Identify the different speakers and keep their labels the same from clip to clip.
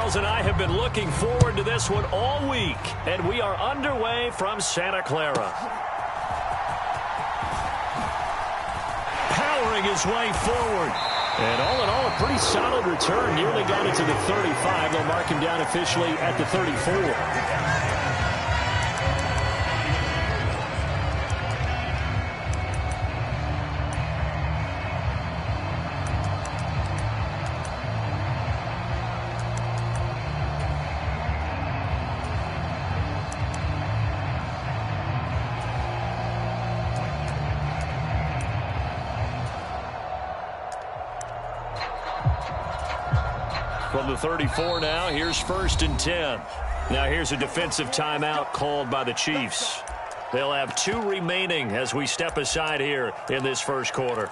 Speaker 1: Charles and I have been looking forward to this one all week, and we are underway from Santa Clara. Powering his way forward. And all in all, a pretty solid return. Nearly got it to the 35. They'll mark him down officially at the 34. From the 34 now, here's 1st and 10. Now here's a defensive timeout called by the Chiefs. They'll have 2 remaining as we step aside here in this first quarter.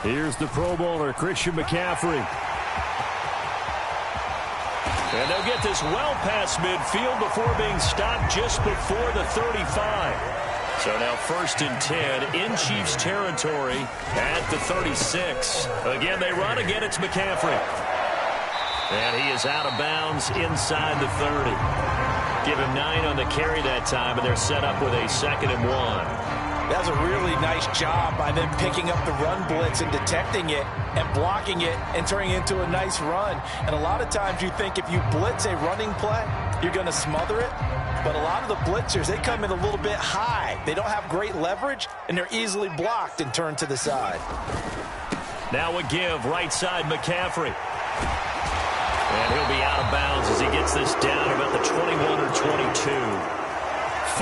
Speaker 1: Here's the Pro Bowler, Christian McCaffrey. And they'll get this well past midfield before being stopped just before the 35. So now 1st and 10 in Chiefs territory at the 36. Again, they run. Again, it's McCaffrey. And he is out of bounds inside the 30. Give him 9 on the carry that time, and they're set up with a 2nd and 1.
Speaker 2: That was a really nice job by them picking up the run blitz and detecting it and blocking it and turning it into a nice run. And a lot of times you think if you blitz a running play, you're going to smother it. But a lot of the blitzers, they come in a little bit high. They don't have great leverage, and they're easily blocked and turned to the side.
Speaker 1: Now a give, right side McCaffrey. And he'll be out of bounds as he gets this down about the 21 or 22.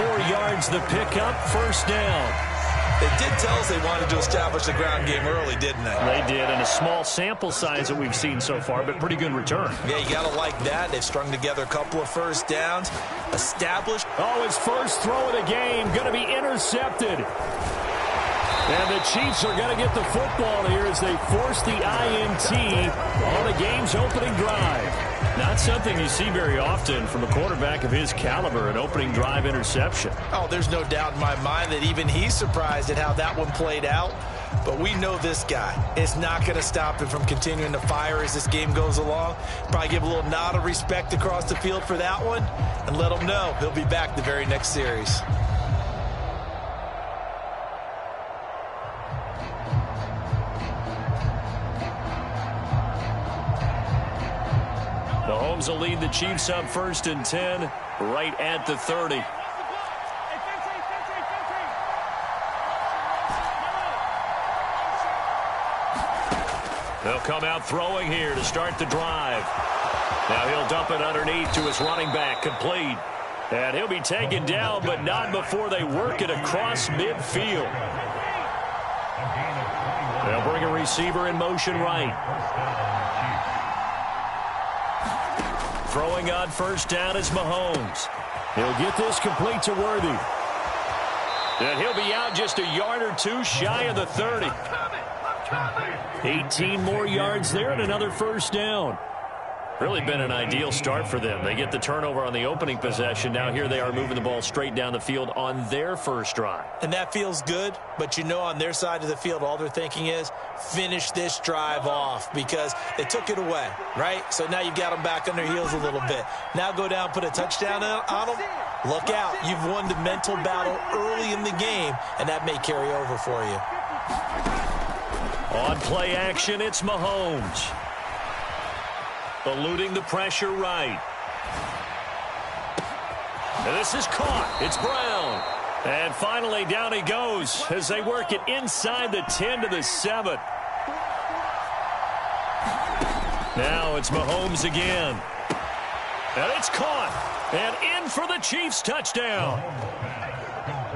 Speaker 1: 4 yards the pickup, 1st down.
Speaker 3: They did tell us they wanted to establish the ground game early, didn't they?
Speaker 1: They did, and a small sample size that we've seen so far, but pretty good return.
Speaker 3: Yeah, you got to like that. They've strung together a couple of 1st downs, established.
Speaker 1: Oh, his first throw of the game, going to be intercepted. And the Chiefs are going to get the football here as they force the INT on the game's opening drive. Not something you see very often from a quarterback of his caliber, an opening drive interception.
Speaker 2: Oh, there's no doubt in my mind that even he's surprised at how that one played out. But we know this guy. It's not going to stop him from continuing to fire as this game goes along. Probably give a little nod of respect across the field for that one and let him know he'll be back the very next series.
Speaker 1: Mahomes will lead the Chiefs up 1st and 10 right at the 30. They'll come out throwing here to start the drive. Now he'll dump it underneath to his running back, complete. And he'll be taken down, but not before they work it across midfield. They'll bring a receiver in motion right. Throwing on 1st down is Mahomes. He'll get this complete to Worthy. And he'll be out just a yard or 2 shy of the 30. 18 more yards there and another 1st down. Really been an ideal start for them. They get the turnover on the opening possession. Now here they are moving the ball straight down the field on their first drive.
Speaker 2: And that feels good, but you know on their side of the field all they're thinking is finish this drive off because they took it away, right? So now you've got them back on their heels a little bit. Now go down, put a touchdown on them. Look out. You've won the mental battle early in the game, and that may carry over for you.
Speaker 1: On play action, it's Mahomes. Eluding the pressure right. And this is caught. It's Brown. And finally down he goes as they work it inside the 10 to the 7. Now it's Mahomes again. And it's caught. And in for the Chiefs touchdown.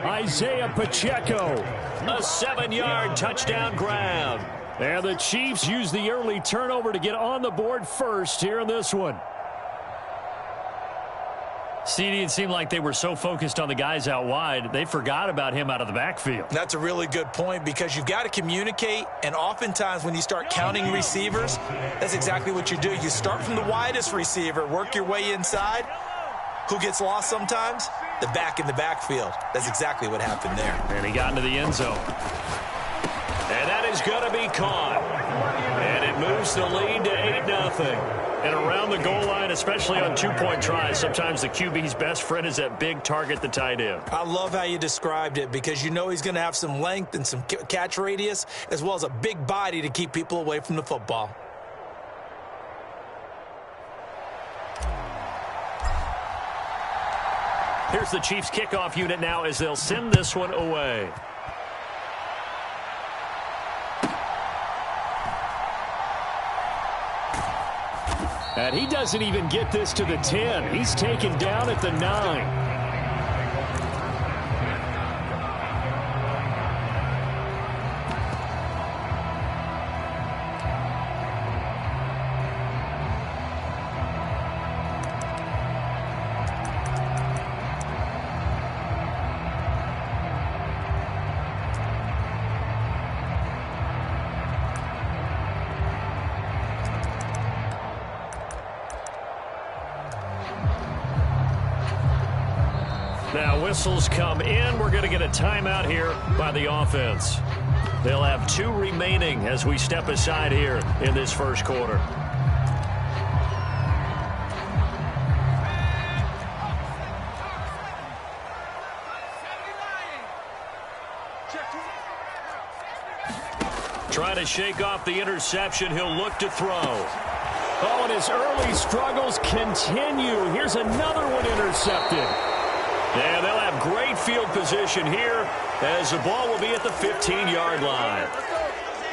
Speaker 1: Isaiah Pacheco. A 7-yard touchdown grab. And the Chiefs use the early turnover to get on the board first here in this one. CD, it seemed like they were so focused on the guys out wide, they forgot about him out of the backfield.
Speaker 2: That's a really good point because you've got to communicate, and oftentimes when you start counting receivers, that's exactly what you do. You start from the widest receiver, work your way inside. Who gets lost sometimes?
Speaker 3: the back in the backfield. That's exactly what happened there.
Speaker 1: And he got into the end zone. And that is going to be caught. And it moves the lead to 8-0. And around the goal line, especially on two-point tries, sometimes the QB's best friend is that big target, the tight end.
Speaker 3: I love how you described it because you know he's going to have some length and some catch radius as well as a big body to keep people away from the football.
Speaker 1: Here's the Chiefs kickoff unit now as they'll send this one away. And he doesn't even get this to the 10. He's taken down at the 9. Now whistles come in. We're going to get a timeout here by the offense. They'll have 2 remaining as we step aside here in this first quarter. Trying to shake off the interception. He'll look to throw. Oh, and his early struggles continue. Here's another one intercepted. And they'll have great field position here as the ball will be at the 15-yard line.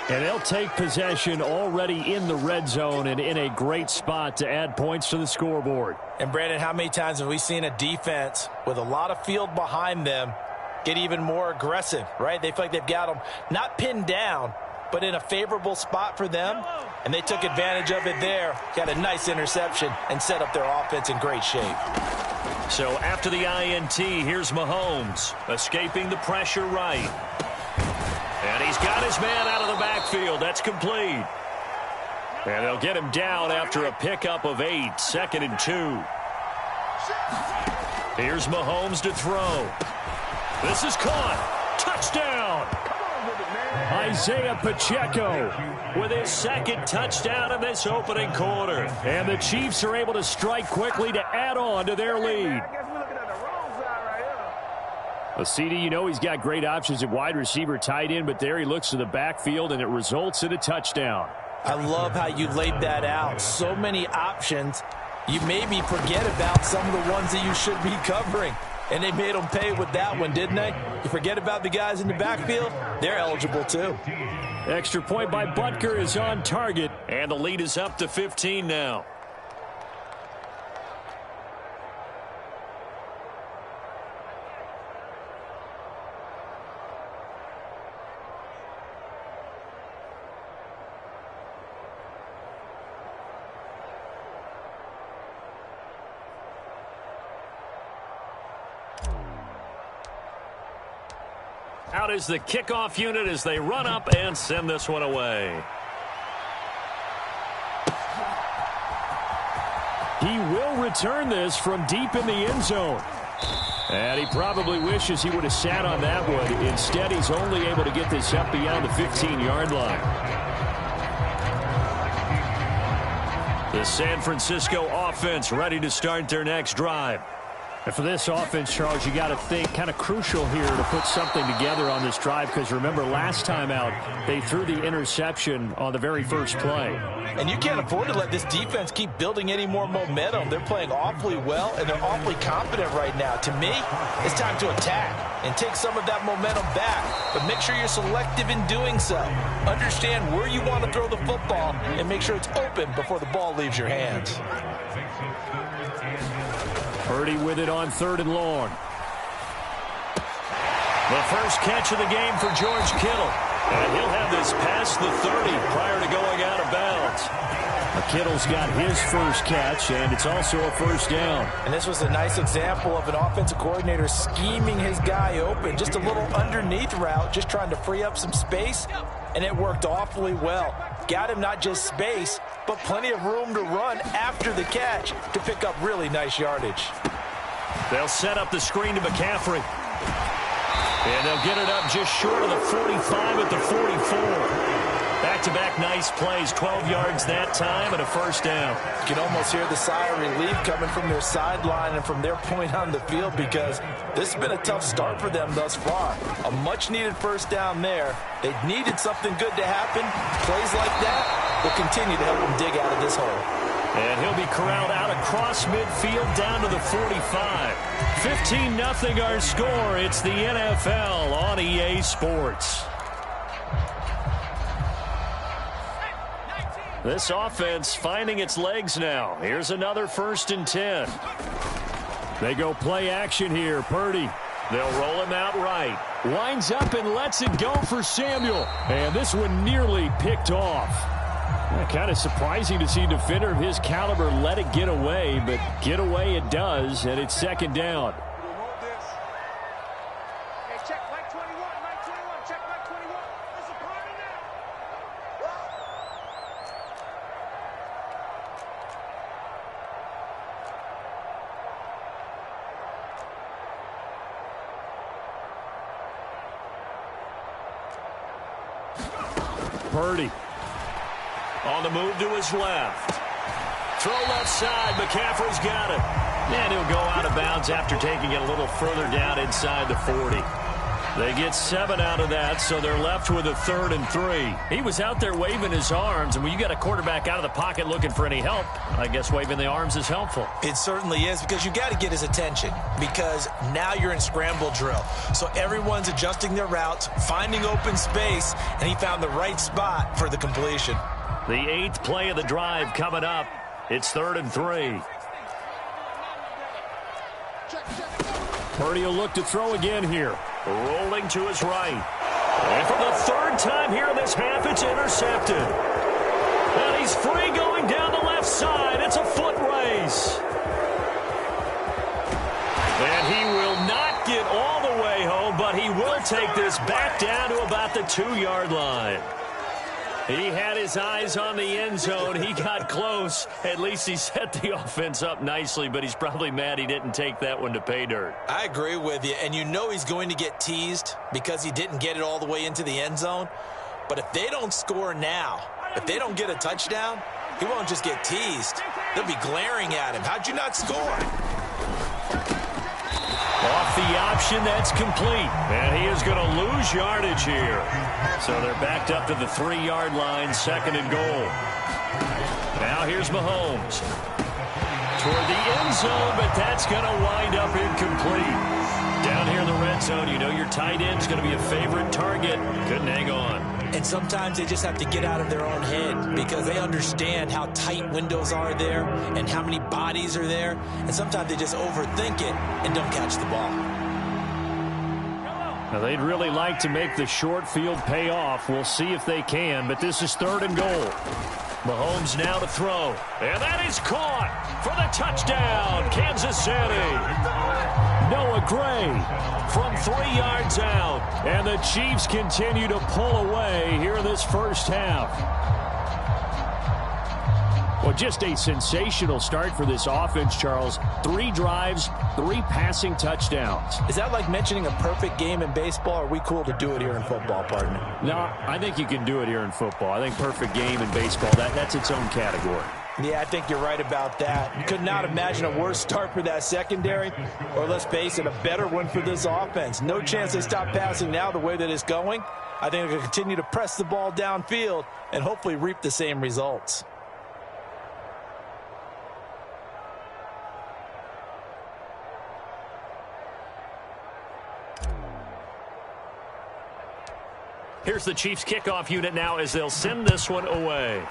Speaker 1: And they'll take possession already in the red zone and in a great spot to add points to the scoreboard.
Speaker 2: And, Brandon, how many times have we seen a defense with a lot of field behind them get even more aggressive, right? They feel like they've got them not pinned down, but in a favorable spot for them, and they took advantage of it there, got a nice interception, and set up their offense in great shape.
Speaker 1: So after the INT, here's Mahomes, escaping the pressure right. And he's got his man out of the backfield. That's complete. And they'll get him down after a pickup of 8, 2nd and 2. Here's Mahomes to throw. This is caught. Touchdown. Isaiah Pacheco with his 2nd touchdown in this opening quarter. And the Chiefs are able to strike quickly to add on to their lead. Well, CD, you know he's got great options at wide receiver, tight end, but there he looks to the backfield, and it results in a touchdown.
Speaker 2: I love how you laid that out. So many options. You maybe forget about some of the ones that you should be covering. And they made them pay with that one, didn't they? You forget about the guys in the backfield, they're eligible too.
Speaker 1: Extra point by Butker is on target, and the lead is up to 15 now. Out is the kickoff unit as they run up and send this one away. He will return this from deep in the end zone. And he probably wishes he would have sat on that one. Instead, he's only able to get this up beyond the 15-yard line. The San Francisco offense ready to start their next drive. And for this offense, Charles, you got to think kind of crucial here to put something together on this drive because remember last time out they threw the interception on the very first play.
Speaker 2: And you can't afford to let this defense keep building any more momentum. They're playing awfully well, and they're awfully confident right now. To me, it's time to attack and take some of that momentum back. But make sure you're selective in doing so. Understand where you want to throw the football and make sure it's open before the ball leaves your hands.
Speaker 1: Purdy with it on 3rd and long. The first catch of the game for George Kittle. And he'll have this past the 30 prior to going out of bounds. Kittle's got his first catch, and it's also a first down.
Speaker 2: And this was a nice example of an offensive coordinator scheming his guy open. Just a little underneath route, just trying to free up some space, and it worked awfully well. Got him not just space, but plenty of room to run after the catch to pick up really nice yardage.
Speaker 1: They'll set up the screen to McCaffrey. And they'll get it up just short of the 45 at the 44. Back-to-back nice plays, 12 yards that time and a first down.
Speaker 2: You can almost hear the sigh of relief coming from their sideline and from their point on the field because this has been a tough start for them thus far. A much-needed first down there. They needed something good to happen. Plays like that will continue to help them dig out of this hole.
Speaker 1: And he'll be corralled out across midfield down to the 45. 15-0 our score. It's the NFL on EA Sports. This offense finding its legs now. Here's another 1st and 10. They go play action here. Purdy. They'll roll him out right. Winds up and lets it go for Samuel. And this one nearly picked off. Kind of surprising to see a defender of his caliber let it get away, but get away it does, and it's 2nd down. Purdy. On the move to his left. Throw left side. McCaffrey's got it. And he'll go out of bounds after taking it a little further down inside the 40. They get 7 out of that, so they're left with a 3rd and 3. He was out there waving his arms, and when you got a quarterback out of the pocket looking for any help, I guess waving the arms is helpful.
Speaker 3: It certainly is, because you got to get his attention, because now you're in scramble drill. So everyone's adjusting their routes, finding open space, and he found the right spot for the completion.
Speaker 1: The 8th play of the drive coming up. It's 3rd and 3. Purdy will look to throw again here. Rolling to his right. And for the 3rd time here in this half, it's intercepted. And he's free going down the left side. It's a foot race. And he will not get all the way home, but he will take this back down to about the 2-yard line. He had his eyes on the end zone. He got close. At least he set the offense up nicely, but he's probably mad he didn't take that one to pay dirt.
Speaker 3: I agree with you, and you know he's going to get teased because he didn't get it all the way into the end zone. But if they don't score now, if they don't get a touchdown, he won't just get teased. They'll be glaring at him. How'd you not score?
Speaker 1: Off the option, that's complete. And he is going to lose yardage here. So they're backed up to the 3-yard line, 2nd and goal. Now here's Mahomes. Toward the end zone, but that's going to wind up incomplete. Down here in the red zone, you know your tight end's going to be a favorite target. Couldn't hang on.
Speaker 3: And sometimes they just have to get out of their own head because they understand how tight windows are there and how many bodies are there. And sometimes they just overthink it and don't catch the ball.
Speaker 1: Now they'd really like to make the short field pay off. We'll see if they can, but this is 3rd and goal. Mahomes now to throw. And that is caught for the touchdown, Kansas City. Noah Gray from 3 yards out. And the Chiefs continue to pull away here in this first half. Well, just a sensational start for this offense, Charles. 3 drives, 3 passing touchdowns.
Speaker 2: Is that like mentioning a perfect game in baseball, or are we cool to do it here in football, partner?
Speaker 1: No, I think you can do it here in football. I think perfect game in baseball, that's its own category.
Speaker 2: Yeah, I think you're right about that. You could not imagine a worse start for that secondary, or let's face it, a better one for this offense. No chance they stop passing now the way that it's going. I think they'll continue to press the ball downfield and hopefully reap the same results.
Speaker 1: Here's the Chiefs kickoff unit now as they'll send this one away.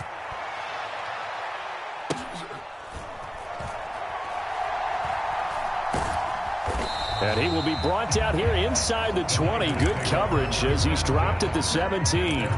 Speaker 1: And he will be brought down here inside the 20. Good coverage as he's dropped at the 17.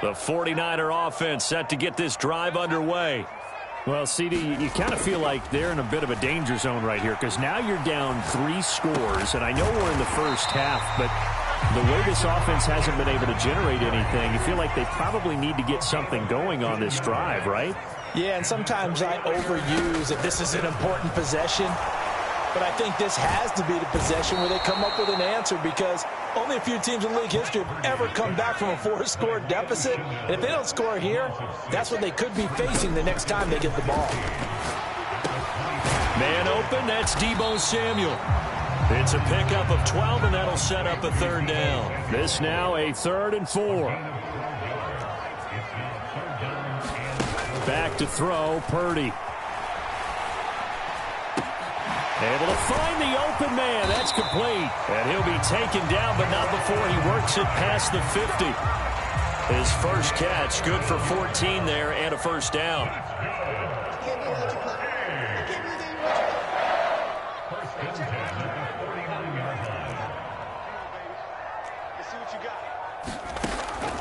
Speaker 1: The 49er offense set to get this drive underway.
Speaker 4: Well, CD, you kind of feel like they're in a bit of a danger zone right here because now you're down 3 scores, and I know we're in the first half, but the way this offense hasn't been able to generate anything, you feel like they probably need to get something going on this drive, right?
Speaker 2: Yeah, and sometimes I overuse if this is an important possession. But I think this has to be the possession where they come up with an answer because only a few teams in league history have ever come back from a 4-score deficit. And if they don't score here, that's what they could be facing the next time they get the ball.
Speaker 1: Man open, that's Deebo Samuel. It's a pickup of 12, and that'll set up a 3rd down.
Speaker 4: This now a 3rd and 4. Back to throw, Purdy. Able to find the open man. That's complete.
Speaker 1: And he'll be taken down, but not before he works it past the 50. His first catch, good for 14 there and a 1st down.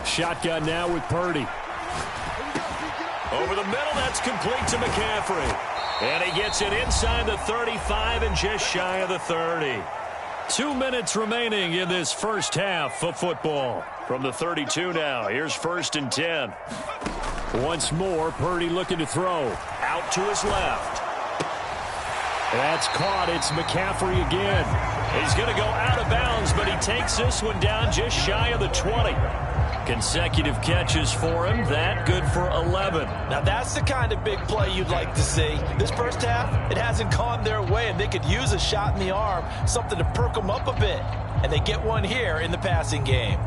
Speaker 4: Shotgun now with Purdy.
Speaker 1: Over the middle, that's complete to McCaffrey. And he gets it inside the 35 and just shy of the 30. 2 minutes remaining in this first half of football. From the 32 now, here's 1st and 10.
Speaker 4: Once more, Purdy looking to throw.
Speaker 1: Out to his left.
Speaker 4: That's caught. It's McCaffrey again.
Speaker 1: He's going to go out of bounds, but he takes this one down just shy of the 20. Consecutive catches for him. That good for 11.
Speaker 2: Now that's the kind of big play you'd like to see. This first half, it hasn't gone their way, and they could use a shot in the arm, something to perk them up a bit. And they get one here in the passing game.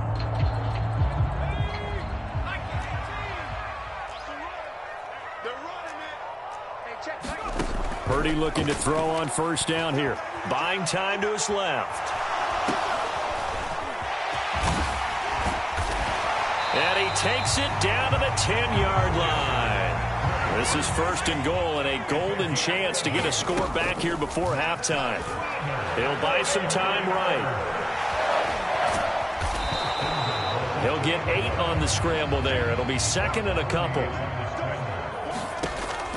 Speaker 4: Purdy looking to throw on 1st down here.
Speaker 1: Buying time to his left. And he takes it down to the 10-yard line. This is 1st and goal and a golden chance to get a score back here before halftime. He'll buy some time right. He'll get 8 on the scramble there. It'll be 2nd and a couple.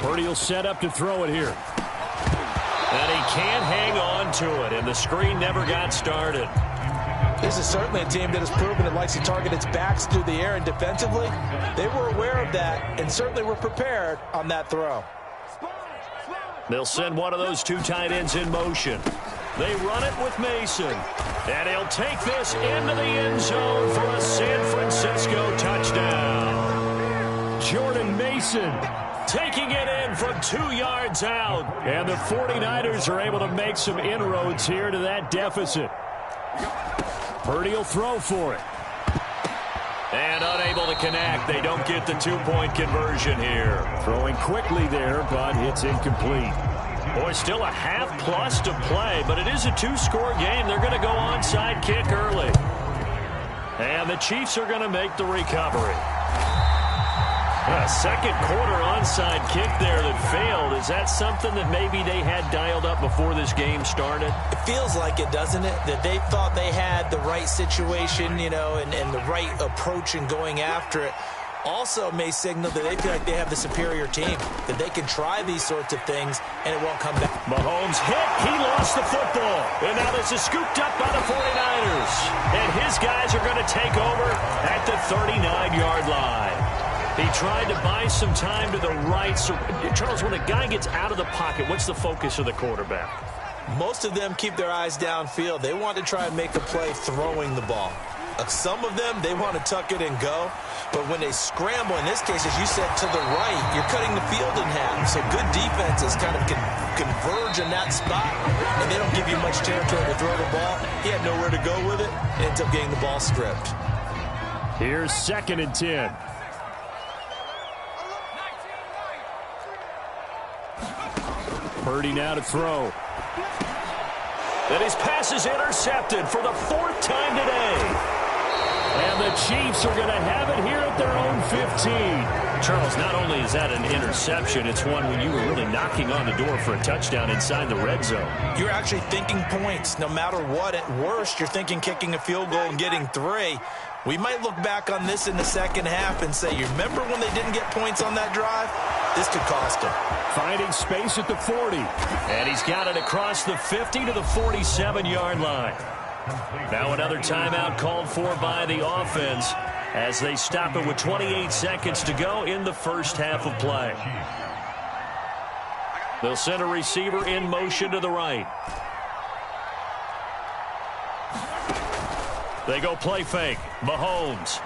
Speaker 4: Purdy will set up to throw it here.
Speaker 1: And he can't hang on to it, and the screen never got started.
Speaker 2: This is certainly a team that has proven it likes to target its backs through the air, and defensively, they were aware of that and certainly were prepared on that throw.
Speaker 1: They'll send one of those 2 tight ends in motion. They run it with Mason. And he'll take this into the end zone for a San Francisco touchdown.
Speaker 4: Jordan Mason
Speaker 1: taking it in from 2 yards out.
Speaker 4: And the 49ers are able to make some inroads here to that deficit. Purdy will throw for it.
Speaker 1: And unable to connect. They don't get the 2-point conversion here.
Speaker 4: Throwing quickly there, but it's incomplete.
Speaker 1: Boy, still a half plus to play, but it is a 2-score game. They're going to go onside kick early. And the Chiefs are going to make the recovery. A 2nd quarter onside kick there that failed. Is that something that maybe they had dialed up before this game started?
Speaker 3: It feels like it, doesn't it? That they thought they had the right situation, you know, and the right approach in going after it. Also may signal that they feel like they have the superior team, that they can try these sorts of things and it won't come back.
Speaker 1: Mahomes hit. He lost the football. And now this is scooped up by the 49ers. And his guys are going to take over at the 39-yard line. He tried to buy some time to the right. So, Charles, when a guy gets out of the pocket, what's the focus of the quarterback?
Speaker 3: Most of them keep their eyes downfield. They want to try and make a play throwing the ball. Some of them, they want to tuck it and go. But when they scramble, in this case, as you said, to the right, you're cutting the field in half. So good defenses kind of converge in that spot, and they don't give you much territory to throw the ball. He had nowhere to go with it. Ends up getting the ball stripped.
Speaker 4: Here's 2nd and 10. Purdy now to throw.
Speaker 1: And his pass is intercepted for the 4th time today.
Speaker 4: And the Chiefs are going to have it here at their own 15.
Speaker 1: Charles, not only is that an interception, it's one when you were really knocking on the door for a touchdown inside the red zone.
Speaker 2: You're actually thinking points. No matter what, at worst, you're thinking kicking a field goal and getting 3. We might look back on this in the second half and say, you remember when they didn't get points on that drive? This could cost them.
Speaker 4: Finding space at the 40.
Speaker 1: And he's got it across the 50 to the 47-yard line. Now another timeout called for by the offense as they stop it with 28 seconds to go in the first half of play. They'll send a receiver in motion to the right. They go play fake. Mahomes.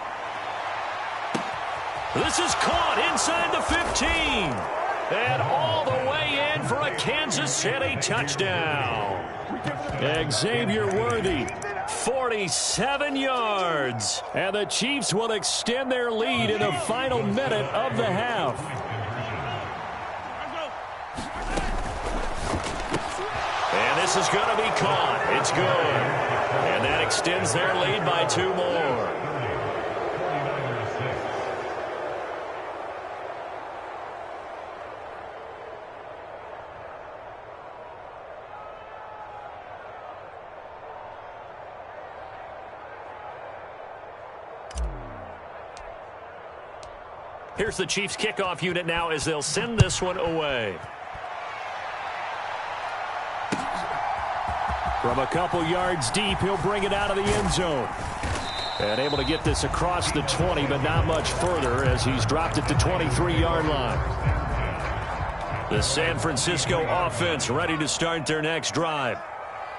Speaker 1: This is caught inside the 15. And all the way in for a Kansas City touchdown.
Speaker 4: Xavier Worthy, 47 yards. And the Chiefs will extend their lead in the final minute of the half.
Speaker 1: And this is going to be caught. It's good. And that extends their lead by 2 more. Here's the Chiefs kickoff unit now as they'll send this one away.
Speaker 4: From a couple yards deep, he'll bring it out of the end zone. And able to get this across the 20, but not much further as he's dropped it to 23-yard line. The San Francisco offense ready to start their next drive.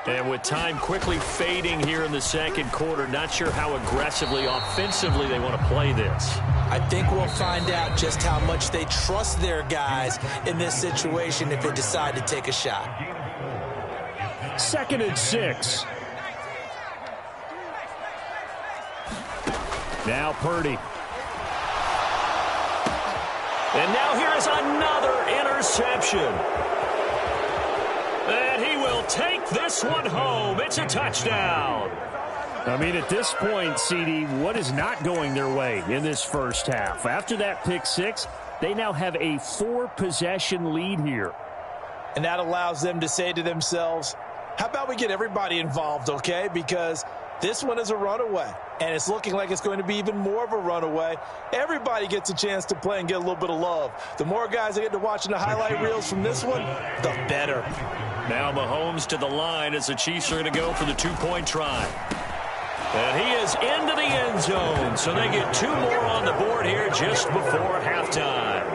Speaker 4: And with time quickly fading here in the second quarter, not sure how aggressively, offensively they want to play this.
Speaker 3: I think we'll find out just how much they trust their guys in this situation if they decide to take a shot.
Speaker 4: 2nd and 6. Now Purdy.
Speaker 1: And now here is another interception. And he will take this one home. It's a touchdown.
Speaker 4: I mean, at this point, CD, what is not going their way in this first half? After that pick 6, they now have a 4-possession lead here.
Speaker 2: And that allows them to say to themselves, how about we get everybody involved, okay? Because this one is a runaway, and it's looking like it's going to be even more of a runaway. Everybody gets a chance to play and get a little bit of love. The more guys that get to watching the highlight reels from this one, the better.
Speaker 1: Now Mahomes to the line as the Chiefs are going to go for the 2-point try. And he is into the end zone, so they get 2 more on the board here just before halftime.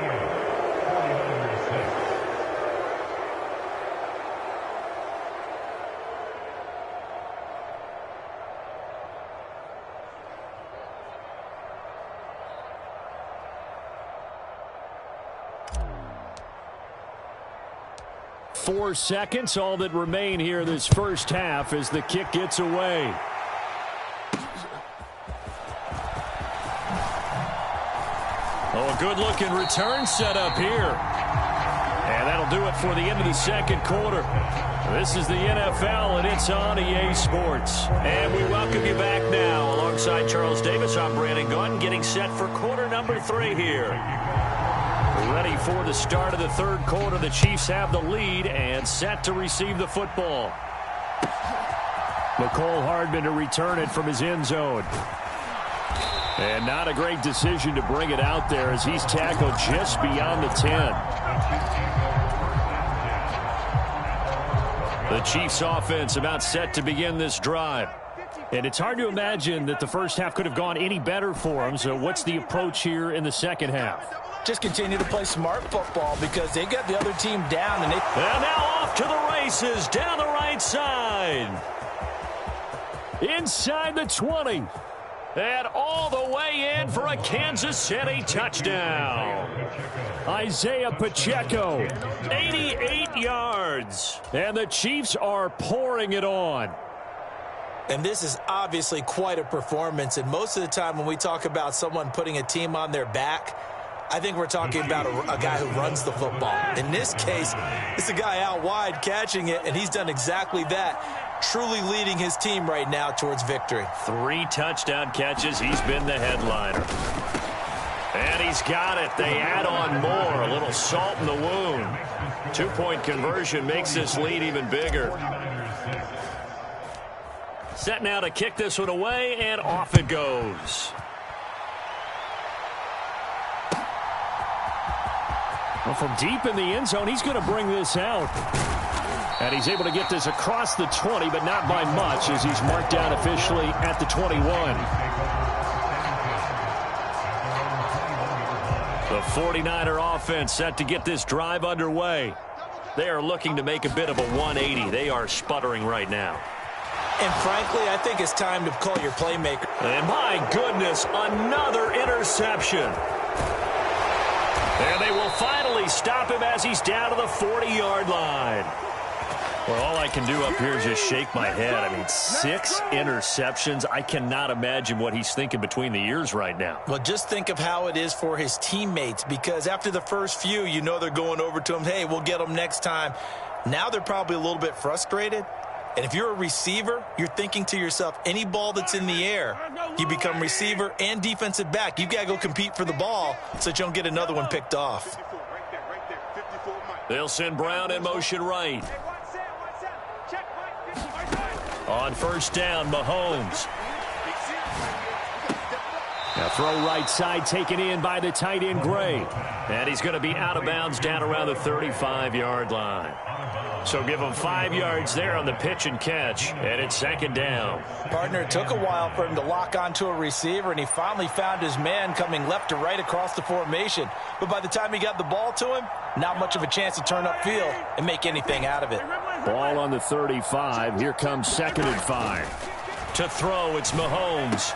Speaker 4: Four seconds, all that remain here this first half as the kick gets away.
Speaker 1: Oh, a good-looking return set up here. And that'll do it for the end of the second quarter. This is the NFL, and it's on EA Sports. And we welcome you back now. Alongside Charles Davis, I'm Brandon Gaudin, getting set for quarter number 3 here. Ready for the start of the third quarter. The Chiefs have the lead and set to receive the football.
Speaker 4: McCole Hardman to return it from his end zone. And not a great decision to bring it out there as he's tackled just beyond the 10.
Speaker 1: The Chiefs offense about set to begin this drive.
Speaker 4: And it's hard to imagine that the first half could have gone any better for them. So what's the approach here in the second half?
Speaker 2: Just continue to play smart football because they got the other team down. And
Speaker 1: now off to the races down the right side.
Speaker 4: Inside the 20.
Speaker 1: And all the way in for a Kansas City touchdown.
Speaker 4: Isaiah Pacheco.
Speaker 1: 88 yards.
Speaker 4: And the Chiefs are pouring it on.
Speaker 3: And this is obviously quite a performance. And most of the time when we talk about someone putting a team on their back, I think we're talking about a guy who runs the football. In this case, it's a guy out wide catching it, and he's done exactly that. truly leading his team right now towards victory.
Speaker 1: 3 touchdown catches. He's been the headliner. And he's got it. They add on more. A little salt in the wound. 2-point conversion makes this lead even bigger. Set now to kick this one away, and off it goes.
Speaker 4: Well, from deep in the end zone, he's going to bring this out. And he's able to get this across the 20, but not by much, as he's marked down officially at the 21.
Speaker 1: The 49er offense set to get this drive underway. They are looking to make a bit of a 180. They are sputtering right now.
Speaker 3: And frankly, I think it's time to call your playmaker.
Speaker 1: And my goodness, another interception. And they will finally stop him as he's down to the 40-yard line. Well, all I can do up here is just shake my head. I mean, 6 interceptions. I cannot imagine what he's thinking between the ears right now.
Speaker 3: Well, just think of how it is for his teammates, because after the first few, you know they're going over to him, hey, we'll get them next time. Now they're probably a little bit frustrated. And if you're a receiver, you're thinking to yourself, any ball that's in the air, you become receiver and defensive back. You've got to go compete for the ball so that you don't get another one picked off.
Speaker 1: They'll send Brown in motion right. On first down, Mahomes.
Speaker 4: Now throw right side taken in by the tight end Gray.
Speaker 1: And he's going to be out of bounds down around the 35-yard line. So give him 5 yards there on the pitch and catch. And it's second down.
Speaker 3: Partner, it took a while for him to lock onto a receiver, and he finally found his man coming left to right across the formation. But by the time he got the ball to him, not much of a chance to turn upfield and make anything out of it.
Speaker 4: Ball on the 35. Here comes 2nd and 5.
Speaker 1: To throw, it's Mahomes.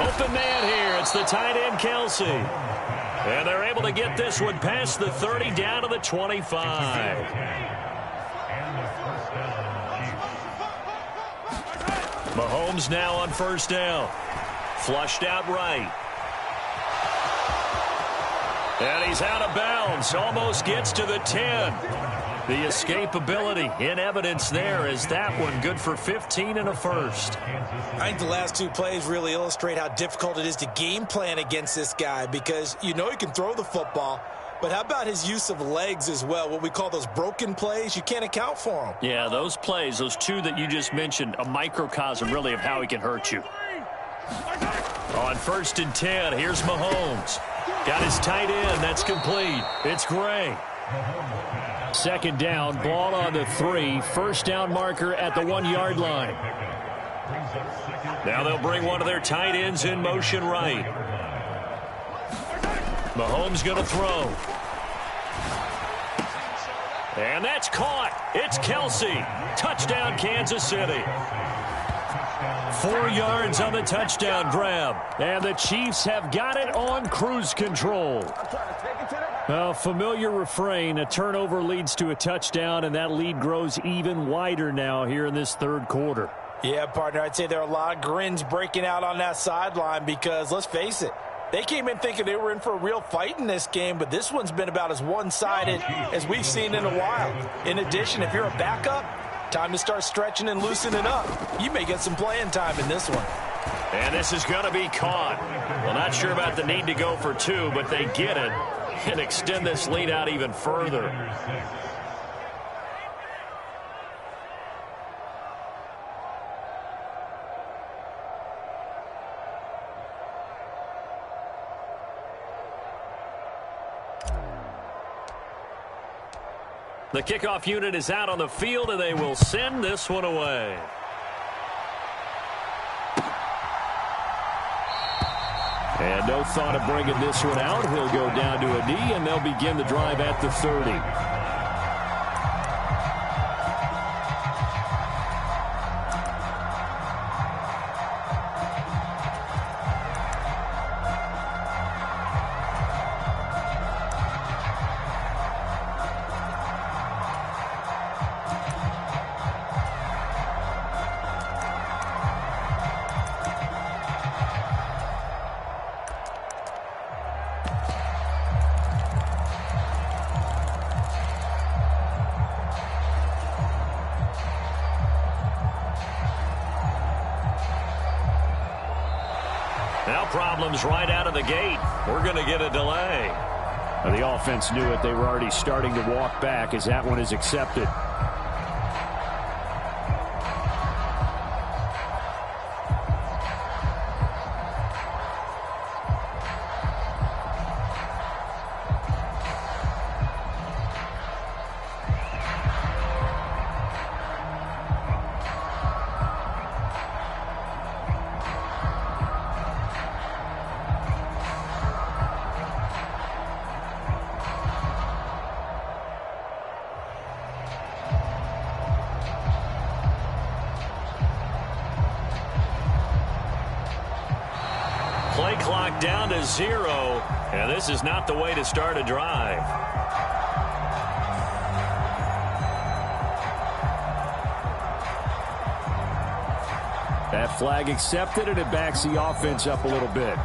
Speaker 1: Open man here. It's the tight end, Kelsey. And they're able to get this one past the 30 down to the 25. Mahomes now on first down. Flushed out right. And he's out of bounds. Almost gets to the 10. The escapability in evidence there is that one good for 15 and a first.
Speaker 3: I think the last 2 plays really illustrate how difficult it is to game plan against this guy, because you know he can throw the football, but how about his use of legs as well? What we call those broken plays, you can't account for them.
Speaker 1: Yeah, those plays, those 2 that you just mentioned, a microcosm really of how he can hurt you. On first and 10, here's Mahomes. Got his tight end. That's complete. It's Gray.
Speaker 4: Second down, ball on the 3. First down marker at the 1-yard line.
Speaker 1: Now they'll bring one of their tight ends in motion right. Mahomes going to throw. And that's caught. It's Kelsey. Touchdown, Kansas City. 4 yards on the touchdown grab.
Speaker 4: And the Chiefs have got it on cruise control. A familiar refrain, a turnover leads to a touchdown, and that lead grows even wider now here in this third quarter.
Speaker 3: Yeah, partner, I'd say there are a lot of grins breaking out on that sideline because, let's face it, they came in thinking they were in for a real fight in this game, but this one's been about as one-sided as we've seen in a while. In addition, if you're a backup, time to start stretching and loosening up. You may get some playing time in this one.
Speaker 1: And this is going to be caught. Well, not sure about the need to go for 2, but they get it and extend this lead out even further. The kickoff unit is out on the field, and they will send this one away.
Speaker 4: And no thought of bringing this one out. He'll go down to a knee, and they'll begin the drive at the 30.
Speaker 1: Now problems right out of the gate. We're going to get a delay.
Speaker 4: The offense knew it. They were already starting to walk back as that one is accepted.
Speaker 1: Play clock down to 0, and this is not the way to start a drive.
Speaker 4: That flag accepted, and it backs the offense up a little bit.